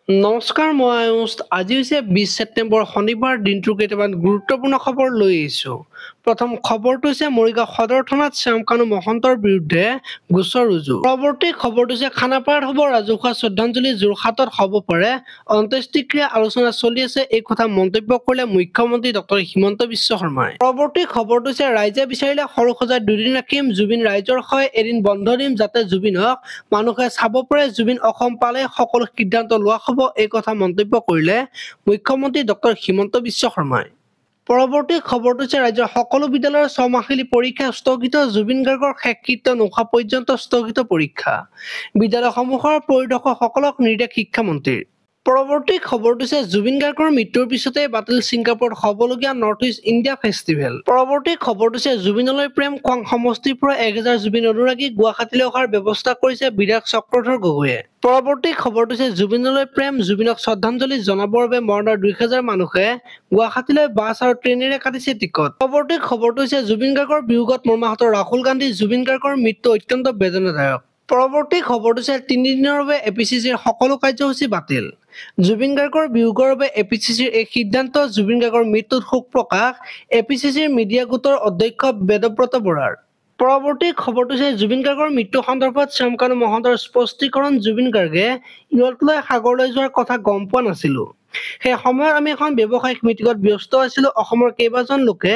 নমস্কাৰ, মই আয়ুষ। আজি হৈছে 20 ছেপ্টেম্বৰ শনিবাৰ। দিনটোৰ কেইটামান গুৰুত্বপূৰ্ণ খবৰ লৈ আহিছোঁ। প্ৰথম খবৰটো হৈছে মৰিগাঁও সদৰ থানাত শ্যামকানু মহন্তৰ বিৰুদ্ধে গোচৰ ৰুজু। পৰৱৰ্তী খবৰটো হৈছে খানাপাৰাত হ'ব ৰাজহুৱা শ্ৰদ্ধাঞ্জলি, যোৰহাটত হ'ব পাৰে অন্ত্যেষ্টিক্ৰিয়া, আলোচনা চলি আছে। এই কথা মন্তব্য কৰিলে মুখ্যমন্ত্ৰী ডক্টৰ হিমন্ত বিশ্ব শৰ্মাই। পৰৱৰ্তী খবৰটো হৈছে ৰাইজে বিচাৰিলে সৰুসজাই 2 দিন ৰাখিম, জুবিন ৰাইজৰ হয় এদিন বন্ধ দিম যাতে জুবিনক মানুহে চাব পাৰে। জুবিন অসম পালে সকলো সিদ্ধান্ত লোৱা হ'ব। এই কথা মন্তব্য কৰিলে মুখ্যমন্ত্ৰী ডক্টৰ হিমন্ত বিশ্ব শৰ্মাই। পৰৱৰ্তী খবৰটো হৈছে ৰাজ্যৰ সকলো বিদ্যালয়ৰ ছমাহিলী পৰীক্ষা স্থগিত, জুবিন গাৰ্গৰ শেষকৃত্য নোহোৱা পৰ্যন্ত স্থগিত পৰীক্ষা। বিদ্যালয়সমূহৰ পৰিদৰ্শকসকলক নিৰ্দেশ শিক্ষামন্ত্ৰীৰ। পৰৱৰ্তী খবৰটো হৈছে জুবিন গাৰ্গৰ মৃত্যুৰ পিছতে বাতিল ছিংগাপুৰত হ'বলগীয়া নৰ্থ ইষ্ট ইণ্ডিয়া ফেষ্টিভেল। পৰৱৰ্তী খবৰটো হৈছে জুবিনলৈ প্ৰেম, খোৱাং সমষ্টিৰ পৰা 1000 জুবিন অনুৰাগী গুৱাহাটীলৈ অহাৰ ব্যৱস্থা কৰিছে বিধায়ক চক্ৰধৰ গগৈয়ে। পৰৱৰ্তী খবৰটো হৈছে জুবিনলৈ প্ৰেম, জুবিনক শ্ৰদ্ধাঞ্জলি জনাবৰ বাবে মৰাণৰ 2000 মানুহে গুৱাহাটীলৈ বাছ আৰু ট্ৰেইনেৰে কাটিছে টিকট। পৰৱৰ্তী খবৰটো হৈছে জুবিন গাৰ্গৰ বিয়োগত মৰ্মাহত ৰাহুল গান্ধী, জুবিন গাৰ্গৰ মৃত্যু অত্যন্ত বেদনাদায়ক। পৰৱৰ্তী খবৰটো হৈছে 3 দিনৰ বাবে এপিচিচিৰ সকলো কাৰ্যসূচী বাতিল। জুবিন গাৰ্গৰ বিয়োগৰ বাবে এপিচিচিৰ এই সিদ্ধান্ত। জুবিন গাৰ্গৰ মৃত্যুত শোক প্ৰকাশ এপিচিচিৰ মিডিয়া গোটৰ অধ্যক্ষ বেদব্ৰত বৰাৰ। পৰৱৰ্তী খবৰটো হৈছে জুবিন গাৰ্গৰ মৃত্যু সন্দৰ্ভত শ্যামকানু মহন্তৰ স্পষ্টীকৰণ। জুবিন গাৰ্গে ইউৰোপলৈ সাগৰলৈ যোৱাৰ কথা গম পোৱা নাছিলো। সেই সময়ত আমি এখন ব্যৱসায়িক মিটিঙত ব্যস্ত আছিলো। অসমৰ কেইবাজন লোকে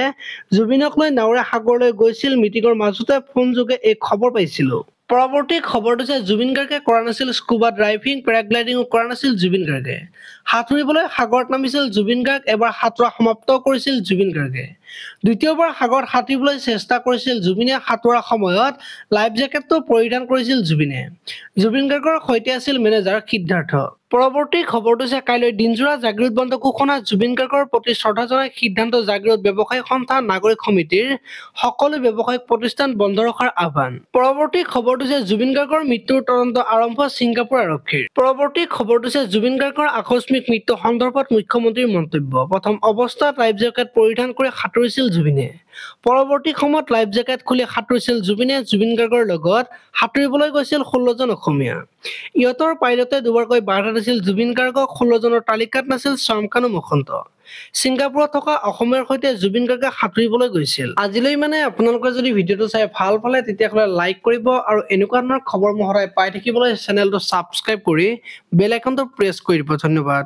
জুবিনক লৈ নাৱেৰে সাগৰলৈ গৈছিল। মিটিঙৰ মাজতে ফোনযোগে এই খবৰ পাইছিলো। পৰৱৰ্তী খবৰটো হৈছে জুবিন গাৰ্গে কৰা নাছিল স্কুবা ড্ৰাইভিং, পেৰাগ্লাইডিঙো কৰা নাছিল জুবিন গাৰ্গে। সাঁতুৰিবলৈ সাগৰত নামিছিল জুবিন গাৰ্গ। এবাৰ সাঁতোৰা সমাপ্ত কৰিছিল জুবিন গাৰ্গে। দ্বিতীয়বাৰ সাগৰত সাঁতুৰিবলৈ চেষ্টা কৰিছিল জুবিনে। সাঁতোৰাৰ সময়ত লাইফ জেকেটটো পৰিধান কৰিছিল জুবিনে। জুবিন গাৰ্গৰ সৈতে আছিল মেনেজাৰ সিদ্ধাৰ্থ। পৰৱৰ্তী খবৰটো হৈছে কাইলৈ দিনজোৰা জাগিৰোড বন্ধ ঘোষণা। জুবিন গাৰ্গৰ প্ৰতি শ্ৰদ্ধা জনাই সিদ্ধান্ত জাগিৰোড ব্যৱসায়িক সন্থা নাগৰিক সমিতিৰ সকলো ব্যৱসায়িক প্ৰতিষ্ঠান বন্ধ ৰখাৰ আহ্বান। পৰৱৰ্তী খবৰটো হৈছে জুবিন গাৰ্গৰ মৃত্যুৰ তদন্ত আৰম্ভ ছিংগাপুৰ আৰক্ষীৰ। পৰৱৰ্তী খবৰটো হৈছে জুবিন গাৰ্গৰ আকস্মিক মৃত্যু সন্দৰ্ভত মুখ্যমন্ত্ৰীৰ মন্তব্য। প্ৰথম অৱস্থাত লাইফ জেকেট পৰিধান কৰি সাঁতুৰিছিল জুবিনে। পৰৱৰ্তী সময়ত লাইফ জেকেট খুলি সাঁতুৰিছিল জুবিনে। জুবিন গাৰ্গৰ লগত সাঁতুৰিবলৈ গৈছিল 16 জন অসমীয়া। ইহঁতৰ পাইলটে দুবাৰকৈ বাধা দিছিল জুবিন গাৰ্গক। 16 জনৰ তালিকাত নাছিল শ্যামকানু মহন্ত। ছিংগাপুৰত থকা অসমীয়াৰ সৈতে জুবিন গাৰ্গে সাঁতুৰিবলৈ গৈছিল। আজিলৈ আপোনালোকে যদি ভিডিঅ'টো চাই ভাল পালে তেতিয়াহ'লে লাইক কৰিব আৰু এনেকুৱা ধৰণৰ খবৰ সদায় পাই থাকিবলৈ চেনেলটো ছাবস্ক্ৰাইব কৰি বেল আইকনটো প্ৰেছ কৰি দিব। ধন্যবাদ।